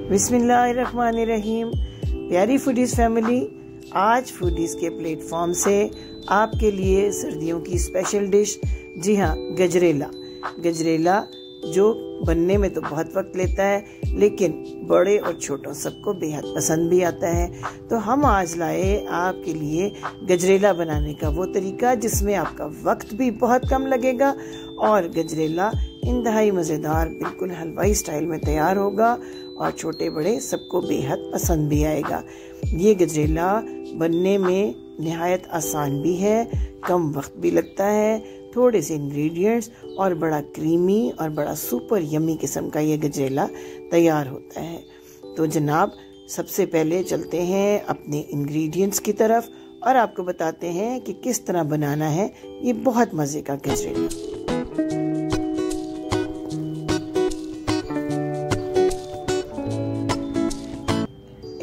बिस्मिल्लाहिर्रहमानिर्रहीम। प्यारी foodies family, आज फूडीज़ के प्लेटफॉर्म से आपके लिए सर्दियों की स्पेशल डिश, जी हाँ, गजरेला। गजरेला जो बनने में तो बहुत वक्त लेता है, लेकिन बड़े और छोटों सबको बेहद पसंद भी आता है। तो हम आज लाए आपके लिए गजरेला बनाने का वो तरीका जिसमें आपका वक्त भी बहुत कम लगेगा और गजरेला इंतहाई मज़ेदार, बिल्कुल हलवाई स्टाइल में तैयार होगा और छोटे बड़े सबको बेहद पसंद भी आएगा। ये गजरेला बनने में निहायत आसान भी है, कम वक्त भी लगता है, थोड़े से इंग्रेडिएंट्स और बड़ा क्रीमी और बड़ा सुपर यम्मी किस्म का ये गजरेला तैयार होता है। तो जनाब, सबसे पहले चलते हैं अपने इंग्रेडिएंट्स की तरफ और आपको बताते हैं कि किस तरह बनाना है ये बहुत मज़े का गजरेला।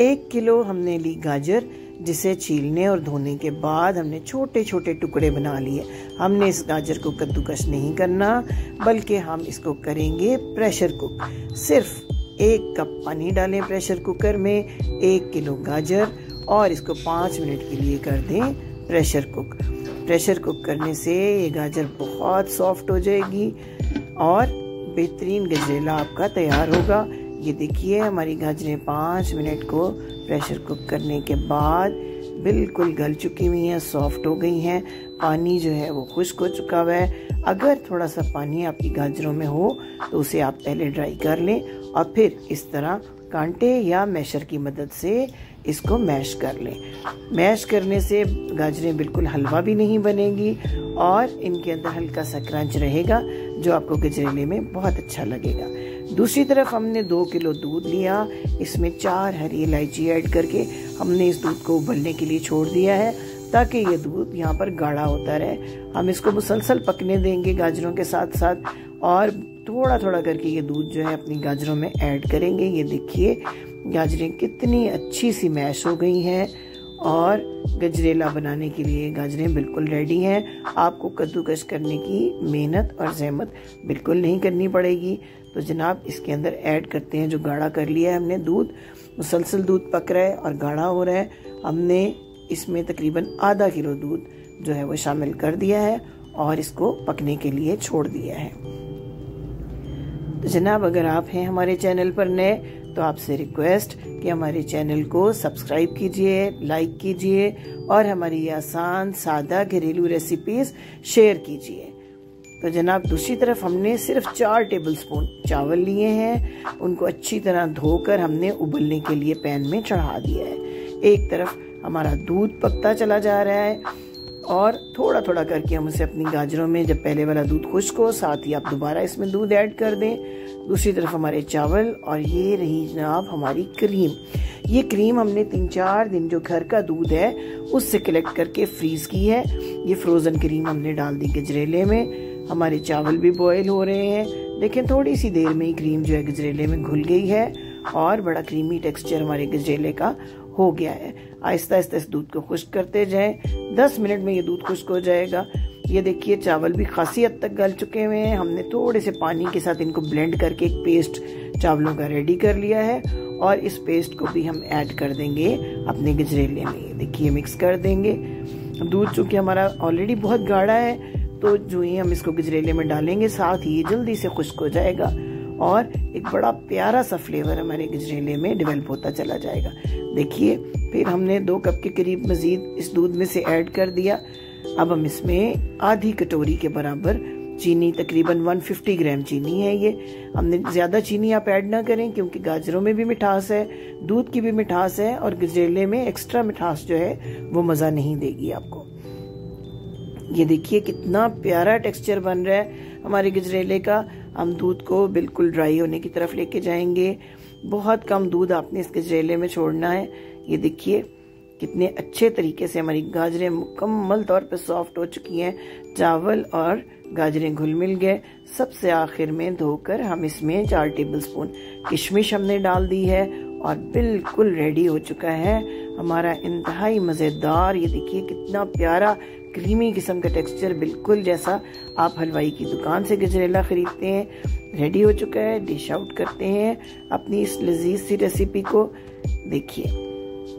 1 किलो हमने ली गाजर, जिसे छीलने और धोने के बाद हमने छोटे छोटे टुकड़े बना लिए। हमने इस गाजर को कद्दूकस नहीं करना, बल्कि हम इसको करेंगे प्रेशर कुक। सिर्फ 1 कप पानी डालें प्रेशर कुकर में, 1 किलो गाजर, और इसको 5 मिनट के लिए कर दें प्रेशर कुक। प्रेशर कुक करने से ये गाजर बहुत सॉफ्ट हो जाएगी और बेहतरीन गजरेला आपका तैयार होगा। ये देखिए, हमारी गाजरें 5 मिनट को प्रेशर कुक करने के बाद बिल्कुल गल चुकी हुई हैं, सॉफ्ट हो गई हैं। पानी जो है वो खुश्क हो चुका हुआ है। अगर थोड़ा सा पानी आपकी गाजरों में हो तो उसे आप पहले ड्राई कर लें और फिर इस तरह कांटे या मैशर की मदद से इसको मैश कर लें। मैश करने से गाजरें बिल्कुल हलवा भी नहीं बनेगी और इनके अंदर हल्का सा क्रंच रहेगा जो आपको गजरेले में बहुत अच्छा लगेगा। दूसरी तरफ हमने 2 किलो दूध लिया, इसमें 4 हरी इलायची ऐड करके हमने इस दूध को उबलने के लिए छोड़ दिया है ताकि ये दूध यहाँ पर गाढ़ा होता रहे। हम इसको मुसलसल पकने देंगे गाजरों के साथ साथ और थोड़ा थोड़ा करके ये दूध जो है अपनी गाजरों में ऐड करेंगे। ये देखिए, गाजरें कितनी अच्छी सी मैश हो गई हैं और गजरेला बनाने के लिए गाजरें बिल्कुल रेडी हैं। आपको कद्दूकस करने की मेहनत और जहमत बिल्कुल नहीं करनी पड़ेगी। तो जनाब, इसके अंदर ऐड करते हैं जो गाढ़ा कर लिया है हमने दूध। मुसलसल दूध पक रहा है और गाढ़ा हो रहा है। हमने इसमें तकरीबन आधा किलो दूध जो है वो शामिल कर दिया है और इसको पकने के लिए छोड़ दिया है। तो जनाब, अगर आप हैं हमारे चैनल पर नए तो आपसे रिक्वेस्ट कि हमारे चैनल को सब्सक्राइब कीजिए, लाइक कीजिए और हमारी आसान सादा घरेलू रेसिपीज शेयर कीजिए। तो जनाब, दूसरी तरफ हमने सिर्फ 4 टेबलस्पून चावल लिए हैं। उनको अच्छी तरह धोकर हमने उबलने के लिए पैन में चढ़ा दिया है। एक तरफ हमारा दूध पकता चला जा रहा है और थोड़ा थोड़ा करके हम उसे अपनी गाजरों में, जब पहले वाला दूध खुश्क हो, साथ ही आप दोबारा इसमें दूध ऐड कर दें। दूसरी तरफ हमारे चावल और ये रही जनाब हमारी क्रीम। ये क्रीम हमने 3-4 दिन जो घर का दूध है उससे कलेक्ट करके फ्रीज की है। ये फ्रोजन क्रीम हमने डाल दी गजरेले में। हमारे चावल भी बॉयल हो रहे हैं, लेकिन थोड़ी सी देर में ही क्रीम जो है गजरेले में घुल गई है और बड़ा क्रीमी टेक्सचर हमारे गजरेले का हो गया है। आहिस्ता आहिस्ता इस दूध को खुश्क करते जाएं। 10 मिनट में ये दूध खुश्क हो जाएगा। ये देखिए, चावल भी खासी हद तक गल चुके हुए हैं। हमने थोड़े से पानी के साथ इनको ब्लेंड करके एक पेस्ट चावलों का रेडी कर लिया है और इस पेस्ट को भी हम ऐड कर देंगे अपने गजरेले में। ये देखिए, मिक्स कर देंगे। दूध चूँकि हमारा ऑलरेडी बहुत गाढ़ा है, तो जो ही हम इसको गजरेले में डालेंगे साथ ही जल्दी से खुश्क हो जाएगा और एक बड़ा प्यारा सा फ्लेवर हमारे गजरेले में डेवलप होता चला जाएगा। देखिए, फिर हमने 2 कप के करीब मजीद इस दूध में से ऐड कर दिया। अब हम इसमें आधी कटोरी के बराबर चीनी, तकरीबन 150 ग्राम चीनी है ये। हमने ज़्यादा चीनी आप ऐड ना करें क्योंकि गाजरों में भी मिठास है, दूध की भी मिठास है और गजरेले में एक्स्ट्रा मिठास जो है वो मज़ा नहीं देगी आपको। ये देखिए, कितना प्यारा टेक्सचर बन रहा है हमारे गजरेले का। हम दूध को बिल्कुल ड्राई होने की तरफ लेके जाएंगे। बहुत कम दूध आपने इस गजरेले में छोड़ना है। ये देखिए, कितने अच्छे तरीके से हमारी गाजरें मुकम्मल तौर पे सॉफ्ट हो चुकी हैं। चावल और गाजरें घुल मिल गए। सबसे आखिर में धोकर हम इसमें 4 टेबलस्पून किशमिश हमने डाल दी है और बिल्कुल रेडी हो चुका है हमारा इंतहाई मज़ेदार। ये देखिए, कितना प्यारा क्रीमी किस्म का टेक्सचर, बिल्कुल जैसा आप हलवाई की दुकान से गजरेला खरीदते हैं रेडी हो चुका है। डिश आउट करते हैं अपनी इस लजीज सी रेसिपी को। देखिए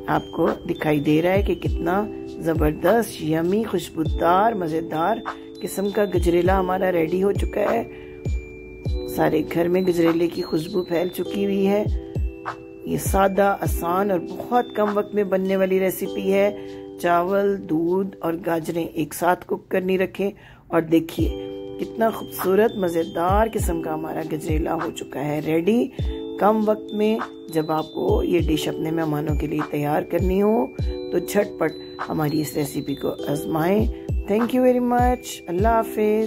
आपको दिखाई दे रहा है कि कितना ज़बरदस्त यमी खुशबूदार मज़ेदार किस्म का गजरेला हमारा रेडी हो चुका है। सारे घर में गजरेले की खुशबू फैल चुकी हुई है। ये सादा, आसान और बहुत कम वक्त में बनने वाली रेसिपी है। चावल, दूध और गाजरें एक साथ कुक करनी रखें और देखिए कितना खूबसूरत मज़ेदार किस्म का हमारा गजरेला हो चुका है रेडी। कम वक्त में जब आपको ये डिश अपने मेहमानों के लिए तैयार करनी हो तो झटपट हमारी इस रेसिपी को आजमाएं। Thank you very much. अल्लाह हाफिज़।